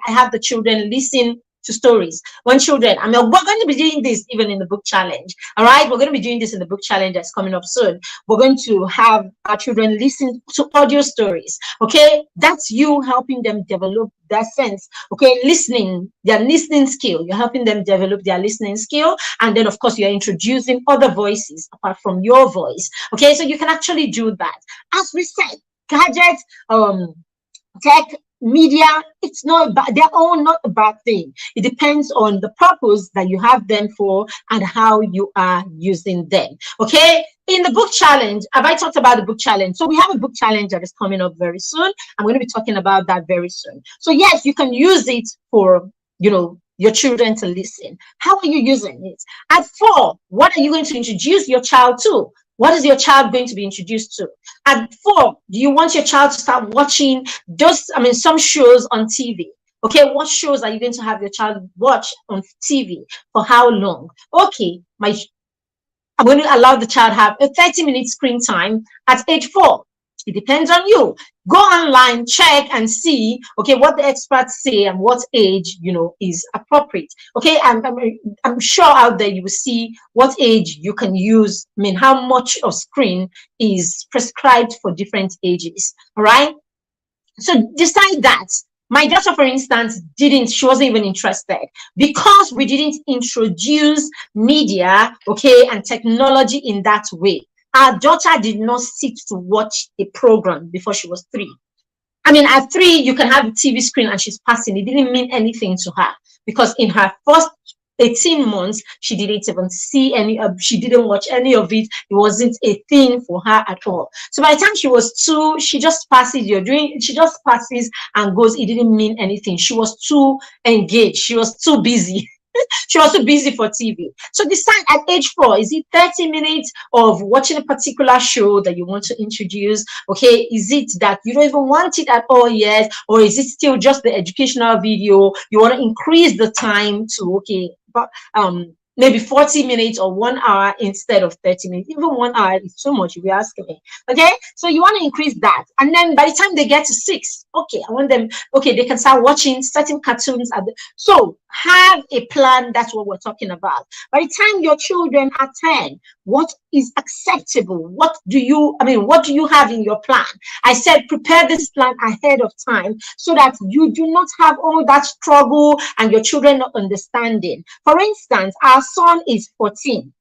have the children listen to stories. When children, we're going to be doing this even in the book challenge. All right, we're going to be doing this in the book challenge that's coming up soon. We're going to have our children listen to audio stories. Okay, that's you helping them develop that sense. Okay, listening, their listening skill. You're helping them develop their listening skill, and then of course you're introducing other voices apart from your voice. Okay, so you can actually do that. As we said, gadgets, tech, media, it's not bad. They're all not a bad thing. It depends on the purpose that you have them for and how you are using them. Okay, in the book challenge, have I talked about the book challenge? So we have a book challenge that is coming up very soon. I'm going to be talking about that very soon. So yes, you can use it for, your children to listen. How are you using it? At 4, what are you going to introduce your child to? What is your child going to be introduced to? At 4, do you want your child to start watching some shows on TV? Okay, what shows are you going to have your child watch on TV? For how long? Okay, I'm going to allow the child have a 30-minute screen time at age 4. It depends on you. Go online, check and see, okay, what the experts say and what age, is appropriate. Okay, I'm sure out there you will see what age you can use, how much of screen is prescribed for different ages. All right. So decide that. My daughter, for instance, she wasn't even interested because we didn't introduce media, okay, and technology in that way. Our daughter did not sit to watch a program before she was 3. At 3, you can have a TV screen and she's passing. It didn't mean anything to her because in her first 18 months, she didn't even see she didn't watch any of it. It wasn't a thing for her at all. So by the time she was 2, she just passes. She just passes and goes. It didn't mean anything. She was too engaged. She was too busy. She was too busy for TV. So decide at age 4, is it 30 minutes of watching a particular show that you want to introduce? Okay, is it that you don't even want it at all yet? Or is it still just the educational video? You want to increase the time to, maybe 40 minutes or 1 hour instead of 30 minutes. Even 1 hour is too much, if you ask me. Okay, so you want to increase that. And then by the time they get to 6, okay, I want them, they can start watching certain cartoons. So have a plan. That's what we're talking about. By the time your children are 10, what is acceptable? What do you have in your plan? I said prepare this plan ahead of time so that you do not have all that struggle and your children not understanding. For instance, our son is 13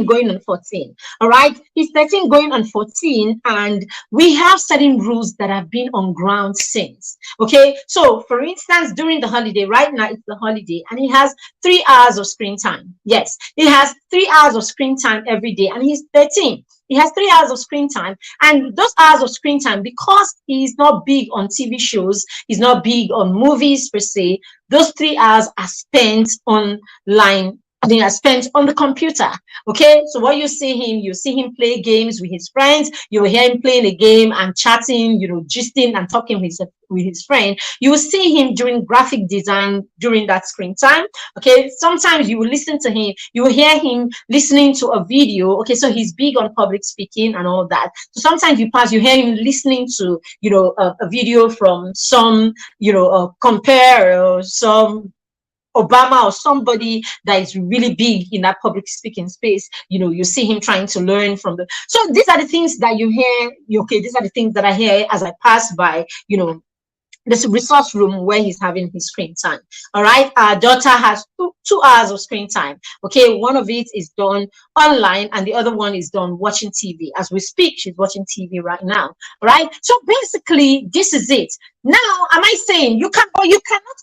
going on 14. All right, he's 13 going on 14, and we have certain rules that have been on ground since. Okay, so for instance, during the holiday, right now it's the holiday, and he has 3 hours of screen time. Yes, he has 3 hours of screen time every day, and he's 13. He has 3 hours of screen time, and those hours of screen time, because he's not big on TV shows, he's not big on movies per se, those 3 hours are spent online. Are spent on the computer. Okay, so what you see him play games with his friends. You will hear him playing a game and chatting, gisting and talking with his friend. You will see him doing graphic design during that screen time. Okay, sometimes you will listen to him. You will hear him listening to a video. Okay, so he's big on public speaking and all that. So sometimes you hear him listening to a video from some compare or some Obama or somebody that is really big in that public speaking space. You see him trying to learn from so these are the things that you hear. Okay, these are the things that I hear as I pass by this resource room where he's having his screen time. All right, our daughter has 2 hours of screen time. Okay, one of it is done online and the other one is done watching TV. As we speak, she's watching TV right now. All right, so basically this is it. Now, am I saying you cannot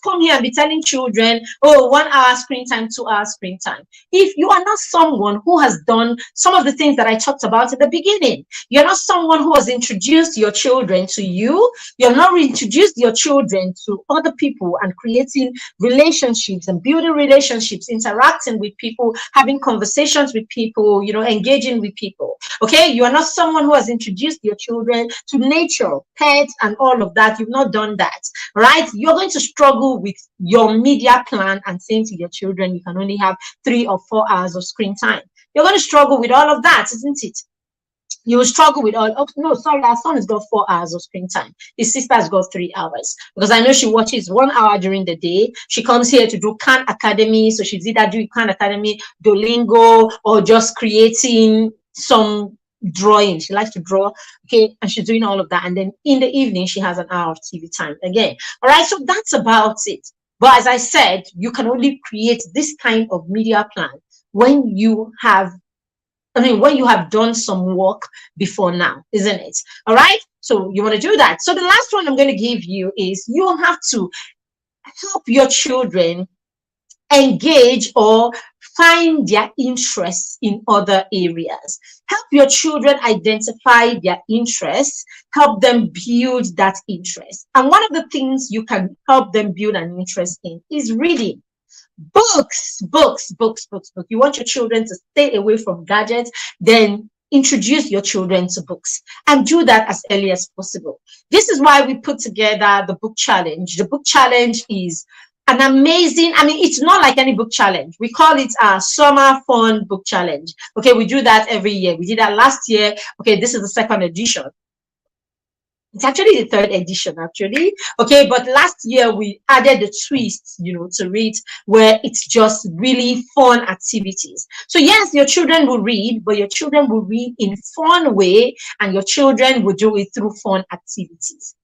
come here and be telling children, oh, 1 hour screen time, 2 hour screen time. If you are not someone who has done some of the things that I talked about at the beginning, you're not someone who has introduced your children to you, you're not introduced your children to other people and creating relationships and building relationships, interacting with people, having conversations with people, engaging with people. Okay, you are not someone who has introduced your children to nature, pets, and all of that. You've not done that, right? You're going to struggle with your media plan and saying to your children you can only have 3 or 4 hours of screen time. You're going to struggle with all of that, isn't it? You will struggle with all. Oh, no, sorry, our son has got 4 hours of screen time. His sister has got 3 hours because I know she watches 1 hour during the day. She comes here to do Khan Academy, so she's either doing Khan Academy, Duolingo, or just creating some drawing. She likes to draw, okay, and she's doing all of that. And then in the evening, she has an hour of TV time again. All right, so that's about it. But as I said, you can only create this kind of media plan when you have when you have done some work before now, isn't it? All right. So you want to do that. So the last one I'm going to give you is you have to help your children engage or find their interests in other areas. Help your children identify their interests, help them build that interest. And one of the things you can help them build an interest in is reading. Books. You want your children to stay away from gadgets, then introduce your children to books and do that as early as possible. This is why we put together the book challenge. The book challenge is an amazing, it's not like any book challenge. We call it a summer fun book challenge. Okay, we do that every year. We did that last year. Okay, this is the second edition. It's actually the third edition, actually. Okay, but last year we added the twist, to read, where it's just really fun activities. So yes, your children will read, but your children will read in fun way, and your children will do it through fun activities.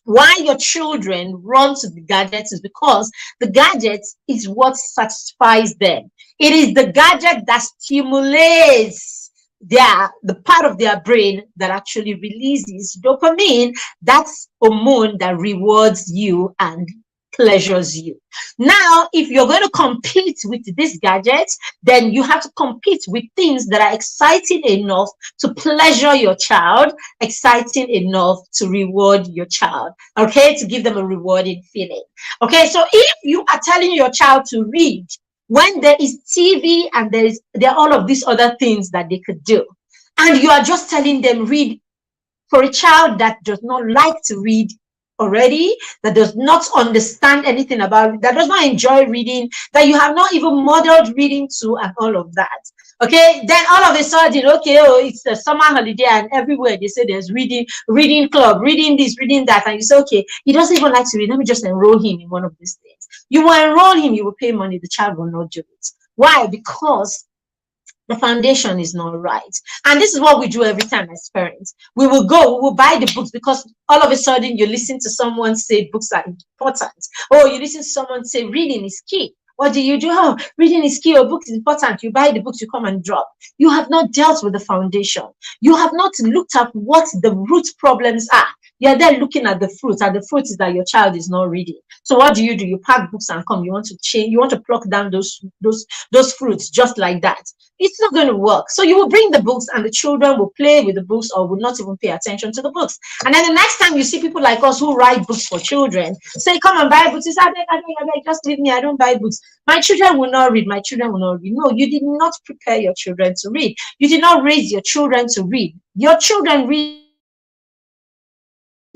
Why your children run to the gadgets is because the gadget is what satisfies them. It is the gadget that stimulates the part of their brain that actually releases dopamine. That's hormone that rewards you and pleasures you. Now, if you're going to compete with this gadget, then you have to compete with things that are exciting enough to pleasure your child, exciting enough to reward your child, okay, to give them a rewarding feeling. Okay, so if you are telling your child to read when there is TV and there are all of these other things that they could do, and you are just telling them read, for a child that does not like to read already, that does not understand anything about it, that does not enjoy reading, that you have not even modeled reading to, and all of that, okay, then all of a sudden, okay, it's the summer holiday and everywhere they say there's reading club, reading this, reading that, and you say, okay, he doesn't even like to read, let me just enroll him in one of these things. You will enroll him, you will pay money, the child will not do it. Why? Because the foundation is not right. And this is what we do every time as parents. We will buy the books because all of a sudden you listen to someone say books are important. Or you listen to someone say reading is key. What do? Oh, reading is key, or books is important. You buy the books, you come and drop. You have not dealt with the foundation. You have not looked at what the root problems are. You're there looking at the fruit, and the fruit is that your child is not reading. So what do? You pack books and come. You want to change, you want to pluck down those fruits just like that. It's not going to work. So you will bring the books and the children will play with the books or will not even pay attention to the books. And then the next time you see people like us who write books for children, say, come and buy books. You say, I beg, just leave me. I don't buy books. My children will not read. My children will not read. No, you did not prepare your children to read. You did not raise your children to read. Your children read.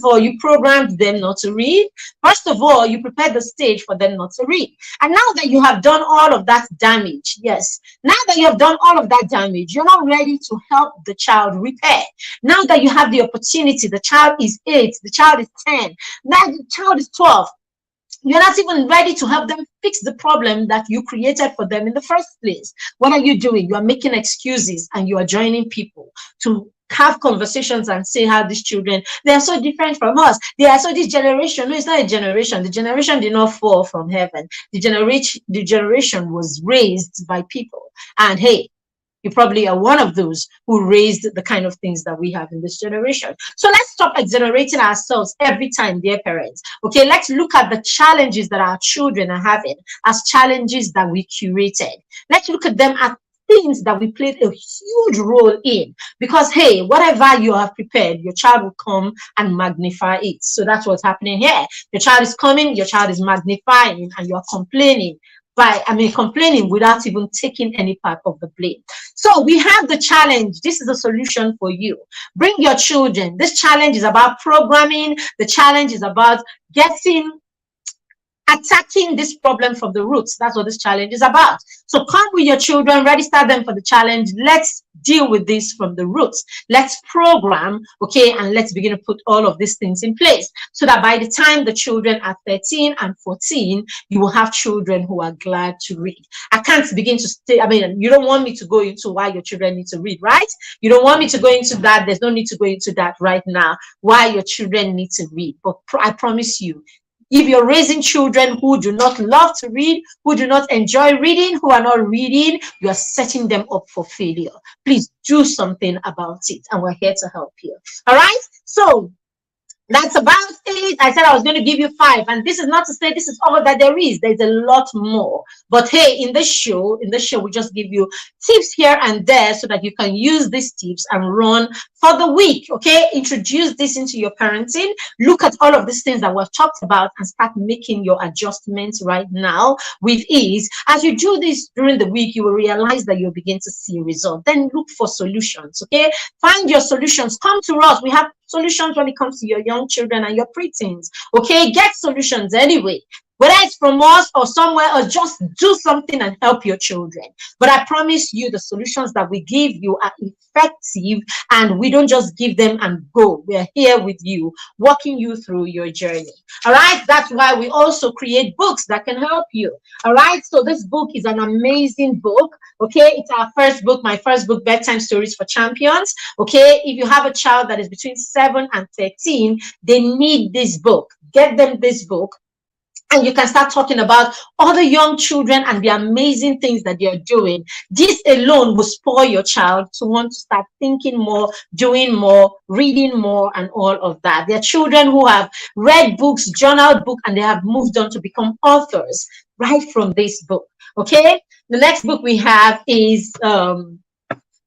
Or you programmed them not to read. First of all, you prepared the stage for them not to read. And now that you have done all of that damage, yes, now that you have done all of that damage, you're not ready to help the child repair. Now that you have the opportunity, the child is 8, the child is 10, now the child is 12. You're not even ready to help them fix the problem that you created for them in the first place. What are you doing? You are making excuses and you are joining people to have conversations and say how these children, they are so different from us. They are so this generation. No, it's not a generation. The generation did not fall from heaven. The generation was raised by people. And hey, You probably are one of those who raised the kind of things that we have in this generation. So let's stop exonerating ourselves every time, dear parents. Okay, let's look at the challenges that our children are having as challenges that we curated. Let's look at them as things that we played a huge role in, because hey, whatever you have prepared, your child will come and magnify it. So that's what's happening here. Your child is coming, your child is magnifying, and you're complaining complaining without even taking any part of the blame. So we have the challenge. This is a solution for you. Bring your children. This challenge is about programming. The challenge is about attacking this problem from the roots. That's what this challenge is about. So come with your children, register them for the challenge. Let's deal with this from the roots. Let's program, okay, and let's begin to put all of these things in place so that by the time the children are 13 and 14, you will have children who are glad to read. I can't begin to say, you don't want me to go into why your children need to read, right? You don't want me to go into that. There's no need to go into that right now, why your children need to read. But I promise you, if you're raising children who do not love to read, who do not enjoy reading, who are not reading, you are setting them up for failure. Please do something about it, and we're here to help you. All right? So that's about it. I said I was going to give you 5, and this is not to say this is all that there is. There's a lot more. But hey, in this show, we just give you tips here and there so that you can use these tips and run for the week. Okay, introduce this into your parenting. Look at all of these things that we've talked about and start making your adjustments right now with ease. As you do this during the week, you will realize that you'll begin to see results. Then look for solutions. Okay, find your solutions. Come to us. We have solutions when it comes to your young children and your preteens. Okay, get solutions anyway, whether it's from us or somewhere, or just do something and help your children. But I promise you, the solutions that we give you are effective, and we don't just give them and go. We're here with you, walking you through your journey. All right, that's why we also create books that can help you. All right, so this book is an amazing book. Okay, it's our first book, my first book, Bedtime Stories for Champions. Okay, if you have a child that is between 7 and 13, they need this book. Get them this book, and you can start talking about other young children and the amazing things that they're doing. This alone will spur your child to want to start thinking more, doing more, reading more, and all of that. There are children who have read books, journaled books, and they have moved on to become authors right from this book. Okay, the next book we have is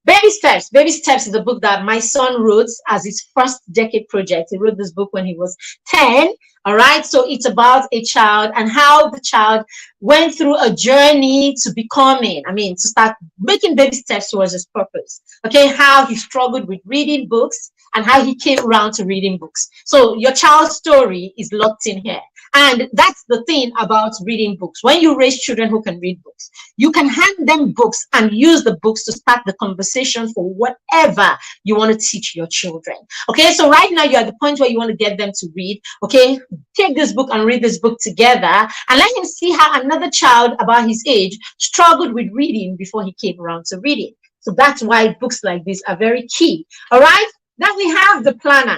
Baby Steps. Baby Steps is a book that my son wrote as his first decade project. He wrote this book when he was 10. All right, so it's about a child and how the child went through a journey to becoming, to start making baby steps towards his purpose. Okay, how he struggled with reading books and how he came around to reading books. So your child's story is locked in here. And that's the thing about reading books. When you raise children who can read books, you can hand them books and use the books to start the conversation for whatever you want to teach your children. Okay, so right now you're at the point where you want to get them to read. Okay, take this book and read this book together, and let him see how another child about his age struggled with reading before he came around to reading. So that's why books like this are very key. All right, then we have the planner.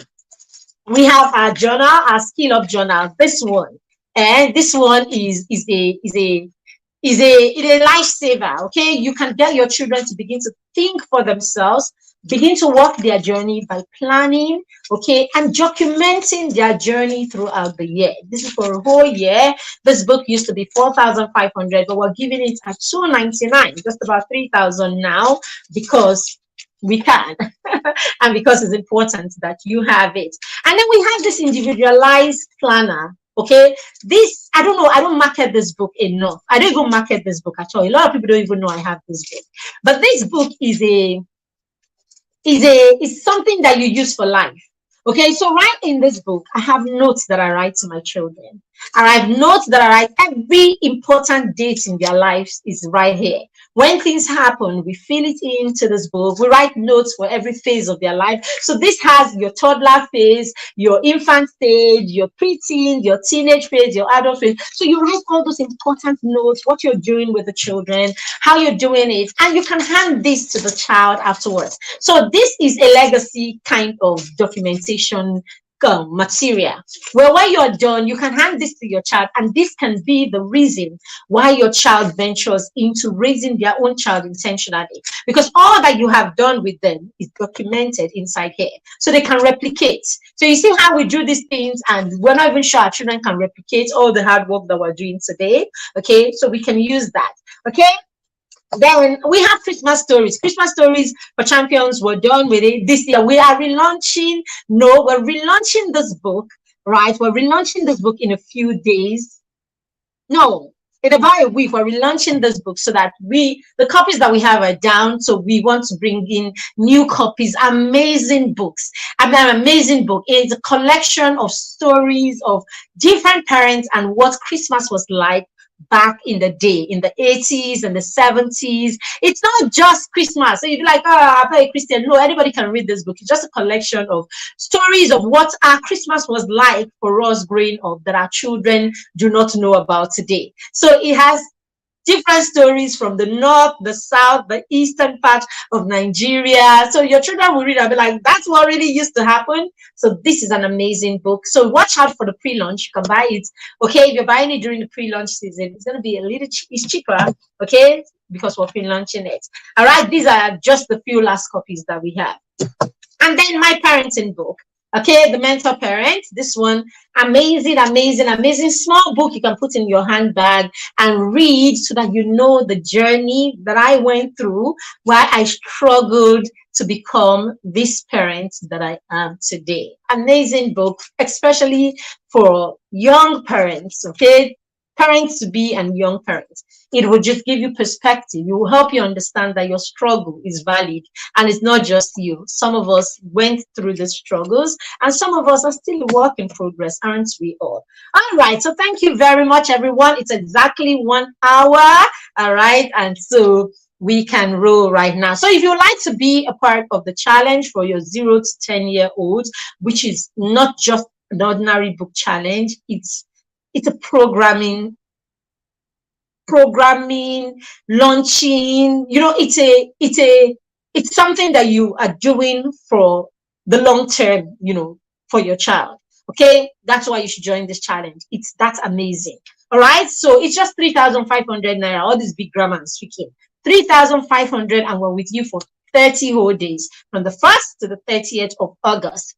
We have our journal, our Skill Up journal. This one, and this one is a lifesaver. Okay, you can get your children to begin to think for themselves, begin to walk their journey by planning, okay, and documenting their journey throughout the year. This is for a whole year. This book used to be 4,500, but we're giving it at $299, just about 3,000 now, because we can and because it's important that you have it. And then we have this individualized planner. Okay, this, I don't know, I don't market this book enough. I don't even market this book at all. A lot of people don't even know I have this book. But this book is something that you use for life. Okay, so right in this book, I have notes that I write to my children. And I have notes that I write. Every important date in their lives is right here. When things happen, we fill it into this book. We write notes for every phase of their life. So this has your toddler phase, your infant stage, your preteen, your teenage phase, your adult phase. So you write all those important notes, what you're doing with the children, how you're doing it, and you can hand this to the child afterwards. So this is a legacy kind of documentation material. Well, when you're done, you can hand this to your child, and this can be the reason why your child ventures into raising their own child intentionally, because all that you have done with them is documented inside here, so they can replicate. So you see how we do these things, and we're not even sure our children can replicate all the hard work that we're doing today. Okay, so we can use that. Okay, then we have Christmas stories. Christmas stories for champions. We're done with it this year. We are relaunching. No, we're relaunching this book, right? We're relaunching this book in a few days. No, in about a week. We're relaunching this book so that the copies that we have are down. So we want to bring in new copies. Amazing books. I mean, an amazing book. It's a collection of stories of different parents and what Christmas was like back in the day, in the 80s and the 70s. It's not just Christmas. So you'd be like, oh, I'm not a Christian. No, anybody can read this book. It's just a collection of stories of what our Christmas was like for us growing up that our children do not know about today. So it has different stories from the north, the south, the eastern part of Nigeria. So your children will read and be like, that's what really used to happen. So this is an amazing book. So watch out for the pre-launch. You can buy it. Okay, if you're buying it during the pre-launch season, it's going to be a little it's cheaper. Okay, because we're pre-launching it. All right, these are just the few last copies that we have. And then my parenting book. Okay, the mentor parent. This one, amazing, amazing, amazing small book you can put in your handbag and read so that you know the journey that I went through, why I struggled to become this parent that I am today. Amazing book, especially for young parents. Okay, parents to be and young parents. It will just give you perspective. It will help you understand that your struggle is valid and it's not just you. Some of us went through the struggles and some of us are still a work in progress, aren't we all? All right. So thank you very much, everyone. It's exactly 1 hour. All right. And so we can roll right now. So if you would like to be a part of the challenge for your 0 to 10-year-olds, which is not just an ordinary book challenge, it's a programming, launching, it's something that you are doing for the long term, for your child. Okay, that's why you should join this challenge. That's amazing. All right, so it's just 3,500 naira. All this big grammar and speaking, 3,500, and we're with you for 30 whole days from the 1st to the 30th of August.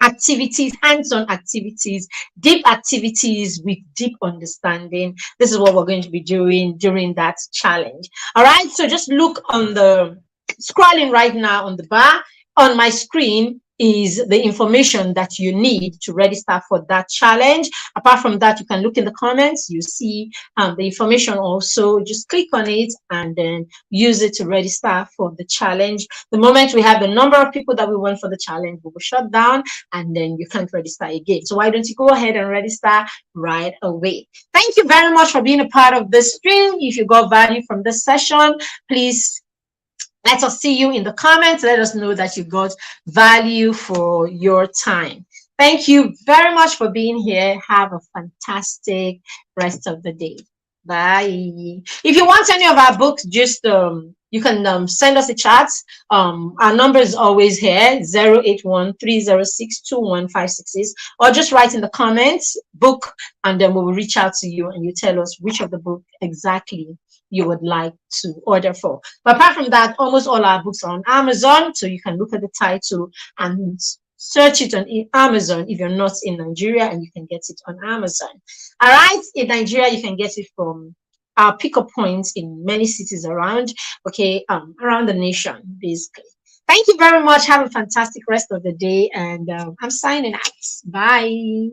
Activities, hands-on activities, deep activities with deep understanding. This is what we're going to be doing during that challenge. All right, so just look on the scrolling right now on the bar on my screen is the information that you need to register for that challenge. Apart from that, you can look in the comments. You see the information also. Just click on it and then use it to register for the challenge. The moment we have the number of people that we want for the challenge, we will shut down and then you can't register again. So why don't you go ahead and register right away? Thank you very much for being a part of this stream. If you got value from this session, please let us see you in the comments. Let us know that you got value for your time. Thank you very much for being here. Have a fantastic rest of the day. Bye. If you want any of our books, just you can send us a chat. Our number is always here, 081-306-21566, or just write in the comments book, and then we will reach out to you and you tell us which of the book exactly you would like to order for. But apart from that, almost all our books are on Amazon, so you can look at the title and search it on Amazon if you're not in Nigeria, and you can get it on Amazon. All right, in Nigeria, you can get it from our pickup points in many cities around, around the nation, basically. Thank you very much. Have a fantastic rest of the day, and I'm signing out. Bye.